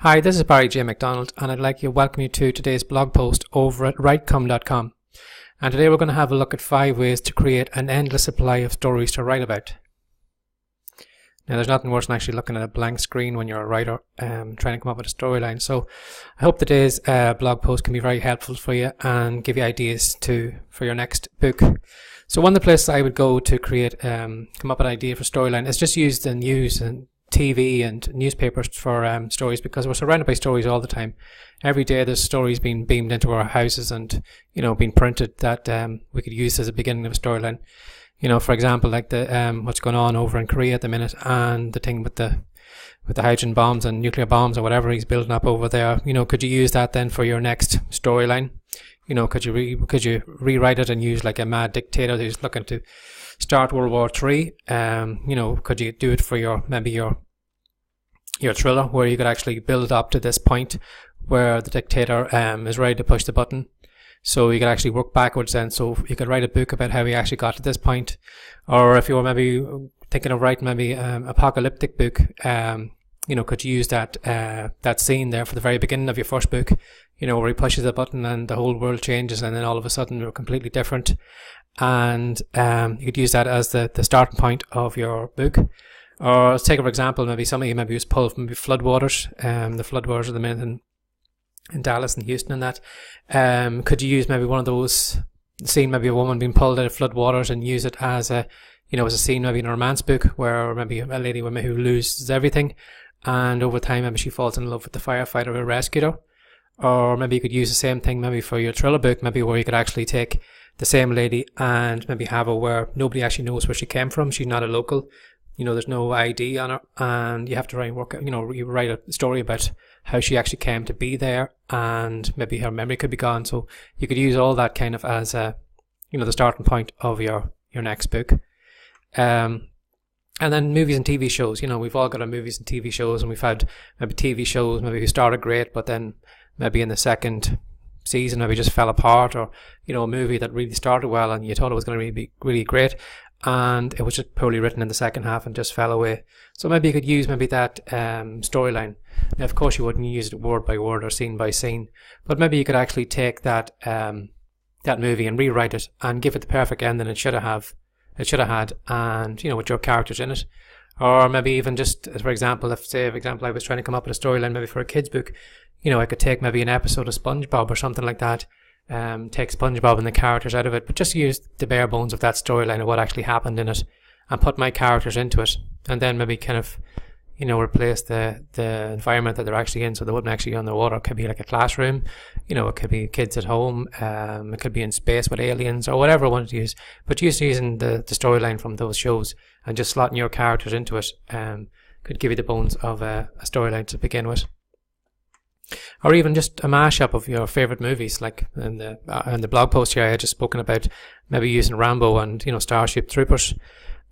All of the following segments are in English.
Hi, this is Barry J. McDonald, and I'd like to welcome you to today's blog post over at writecom.com. And today we're going to have a look at 5 ways to create an endless supply of stories to write about. Now, there's nothing worse than actually looking at a blank screen when you're a writer trying to come up with a storyline. So I hope today's blog post can be very helpful for you and give you ideas for your next book. So one of the places I would go to create, come up with an idea for storyline is just use the news and TV and newspapers for stories, because we're surrounded by stories all the time. Every day there's stories being beamed into our houses and, being printed that we could use as a beginning of a storyline. For example, like the what's going on over in Korea at the minute, and the thing with the hydrogen bombs and nuclear bombs or whatever he's building up over there. Could you use that then for your next storyline? Could you rewrite it and use like a mad dictator who's looking to start World War III? Could you do it for your thriller, where you could actually build it up to this point where the dictator is ready to push the button? So you could actually work backwards then. So you could write a book about how he actually got to this point. Or if you were maybe thinking of writing maybe apocalyptic book, could you use that scene there for the very beginning of your first book, where he pushes the button and the whole world changes, and then all of a sudden you're completely different. And you could use that as the starting point of your book. Or let's take, for example, maybe somebody was pulled from maybe floodwaters, the floodwaters of the minute in Dallas and Houston and that. Could you use maybe one of those scene, maybe a woman being pulled out of floodwaters, and use it as a scene maybe in a romance book, where maybe a lady who loses everything, and over time maybe she falls in love with the firefighter who rescued her. Or maybe you could use the same thing maybe for your thriller book, maybe where you could actually take the same lady and maybe have her where nobody actually knows where she came from. She's not a local. There's no ID on her, and you have to you write a story about how she actually came to be there, and maybe her memory could be gone. So you could use all that kind of as the starting point of your next book. And then movies and TV shows. We've all got our movies and TV shows, and we've had maybe TV shows maybe who started great, but then maybe in the second season maybe just fell apart, or a movie that really started well and you thought it was going to be really great, and it was just poorly written in the second half and just fell away. So maybe you could use maybe that storyline. Now, of course, you wouldn't use it word by word or scene by scene, but maybe you could actually take that movie and rewrite it and give it the perfect ending it should have had, and with your characters in it. Or maybe even just, for example, I was trying to come up with a storyline maybe for a kid's book, I could take maybe an episode of SpongeBob or something like that. Take SpongeBob and the characters out of it, but just use the bare bones of that storyline of what actually happened in it, and put my characters into it, and then maybe kind of replace the environment that they're actually in, so they wouldn't actually be underwater. It could be like a classroom, it could be kids at home, it could be in space with aliens or whatever I wanted to use, but just using the storyline from those shows and just slotting your characters into it could give you the bones of a storyline to begin with. Or even just a mashup of your favourite movies, like in the blog post here I had just spoken about maybe using Rambo and Starship Troopers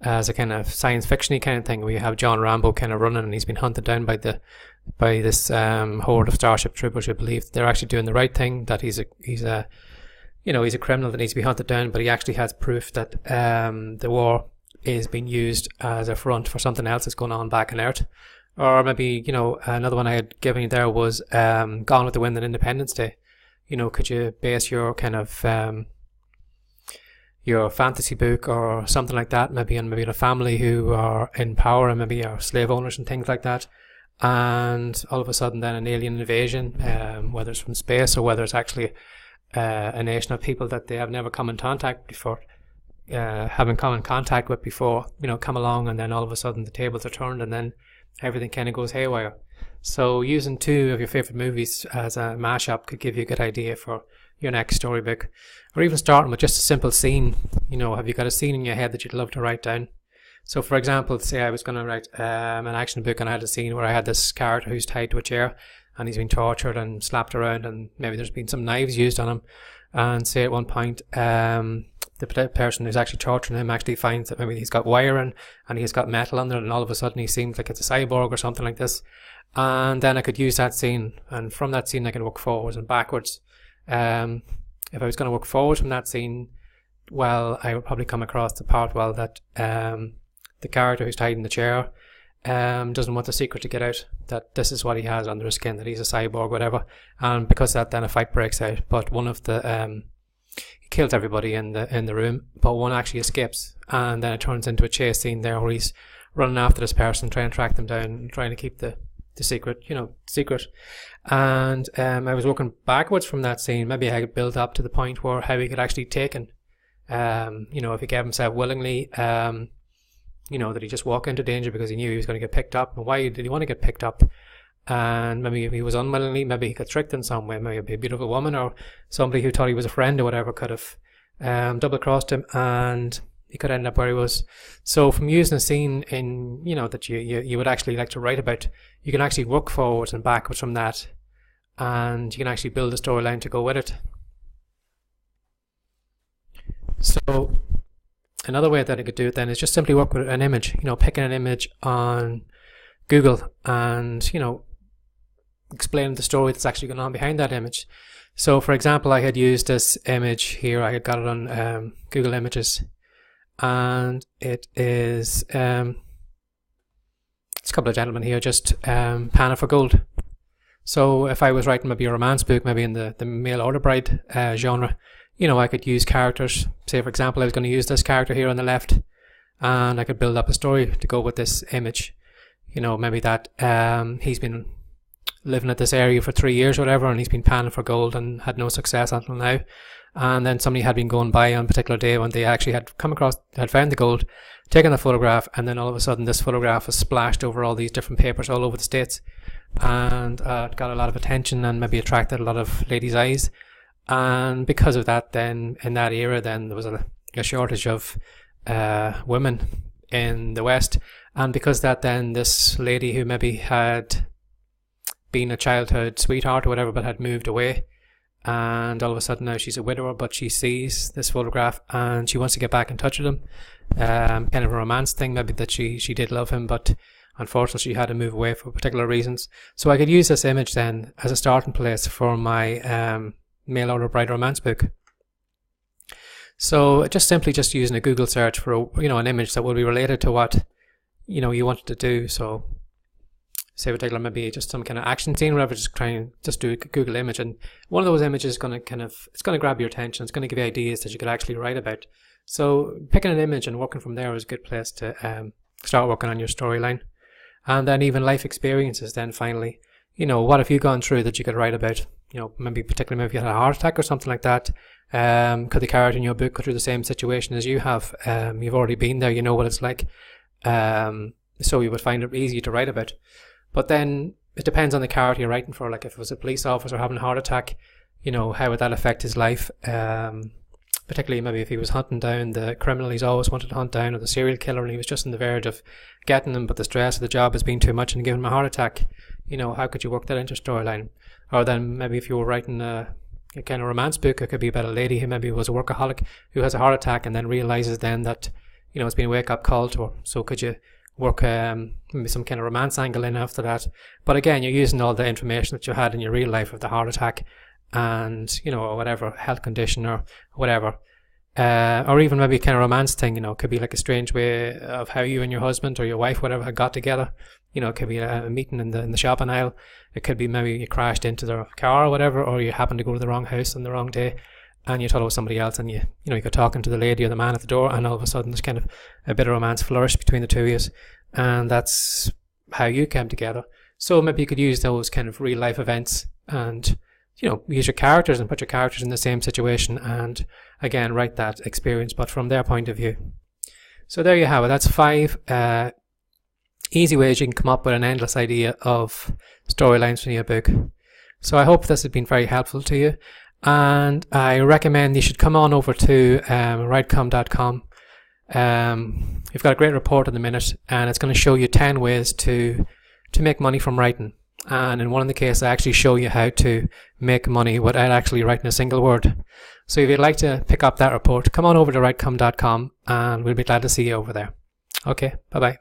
as a kind of science fiction-y kind of thing, where you have John Rambo kind of running, and he's been hunted down by this horde of Starship Troopers who believe they're actually doing the right thing, that he's a criminal that needs to be hunted down, but he actually has proof that the war is being used as a front for something else that's going on back on Earth. Or maybe, another one I had given you there was Gone with the Wind and Independence Day. Could you base your kind of your fantasy book or something like that maybe on a family who are in power and maybe are slave owners and things like that, and all of a sudden then an alien invasion, whether it's from space or whether it's actually a nation of people that they have never come in contact before, come along, and then all of a sudden the tables are turned and then everything kind of goes haywire. So using 2 of your favourite movies as a mashup could give you a good idea for your next storybook. Or even starting with just a simple scene. Have you got a scene in your head that you'd love to write down? So for example, say I was going to write an action book, and I had a scene where I had this character who's tied to a chair and he's been tortured and slapped around, and maybe there's been some knives used on him, and say at one point the person who's actually torturing him actually finds that maybe he's got wiring and he's got metal under it, and all of a sudden he seems like it's a cyborg or something like this. And then I could use that scene, and from that scene I can work forwards and backwards. If I was going to work forwards from that scene, well, I would probably come across the part that the character who's tied in the chair doesn't want the secret to get out, that this is what he has under his skin, that he's a cyborg, whatever. And because of that, then a fight breaks out. But one of the he kills everybody in the room, but one actually escapes, and then it turns into a chase scene there where he's running after this person, trying to track them down, and trying to keep the secret, secret. And I was working backwards from that scene. Maybe I could build up to the point where how he could actually take it. If he gave himself willingly, that he just walked into danger because he knew he was going to get picked up. And why did he want to get picked up? And maybe if he was unwillingly, maybe he got tricked in some way. Maybe a beautiful woman or somebody who thought he was a friend or whatever could have double-crossed him, and he could end up where he was. So from using a scene in, that you would actually like to write about, you can actually work forwards and backwards from that, and you can actually build a storyline to go with it. So another way that I could do it then is just simply work with an image, picking an image on Google and, explain the story that's actually going on behind that image. So for example, I had used this image here. I had got it on Google Images, and it is it's a couple of gentlemen here just panning for gold. So if I was writing maybe a romance book, maybe in the mail order bride genre, I could use characters. Say for example, I was going to use this character here on the left, and I could build up a story to go with this image. Maybe that he's been living at this area for 3 years or whatever, and he's been panning for gold and had no success until now. And then somebody had been going by on a particular day when they actually had found the gold, taken the photograph, and then all of a sudden this photograph was splashed over all these different papers all over the States, and it got a lot of attention and maybe attracted a lot of ladies' eyes. And because of that, then in that era, then there was a shortage of women in the West. And because of that, then this lady who maybe had been a childhood sweetheart or whatever, but had moved away, and all of a sudden now she's a widower, but she sees this photograph and she wants to get back in touch with him. Kind of a romance thing, maybe that she did love him, but unfortunately she had to move away for particular reasons. So I could use this image then as a starting place for my mail order bride romance book. So just simply using a Google search for an image that will be related to what you wanted to do. So say particular maybe just some kind of action scene or whatever, just do a Google image, and one of those images is going to it's going to grab your attention. It's going to give you ideas that you could actually write about. So picking an image and working from there is a good place to start working on your storyline. And then even life experiences then finally, what have you gone through that you could write about? Maybe particularly if you had a heart attack or something like that. Could the character in your book go through the same situation as you have? You've already been there, you know what it's like. So you would find it easy to write about. But then it depends on the character you're writing for. Like if it was a police officer having a heart attack, how would that affect his life? Particularly maybe if he was hunting down the criminal he's always wanted to hunt down, or the serial killer, and he was just on the verge of getting him, but the stress of the job has been too much and given him a heart attack. How could you work that into storyline? Or then maybe if you were writing a kind of romance book, it could be about a lady who maybe was a workaholic who has a heart attack and then realizes then that it's been a wake up call to her. So could you work maybe some kind of romance angle in after that? But again, you're using all the information that you had in your real life of the heart attack and or whatever health condition or whatever, or even maybe a kind of romance thing. Could be like a strange way of how you and your husband or your wife, whatever, had got together. It could be a meeting in the shopping aisle. It could be maybe you crashed into their car or whatever, or you happened to go to the wrong house on the wrong day, and you thought it was somebody else, and you got talking to the lady or the man at the door, and all of a sudden there's kind of a bit of romance flourished between the two of you, and that's how you came together. So maybe you could use those kind of real life events and use your characters and put your characters in the same situation, and again write that experience but from their point of view. So there you have it. That's 5 easy ways you can come up with an endless idea of storylines for your book. So I hope this has been very helpful to you, and I recommend you should come on over to writecom.com. We've got a great report in the minute, and it's going to show you 10 ways to make money from writing. And in one of the cases, I actually show you how to make money without actually writing a single word. So if you'd like to pick up that report, come on over to writecom.com, and we'll be glad to see you over there. Okay, bye-bye.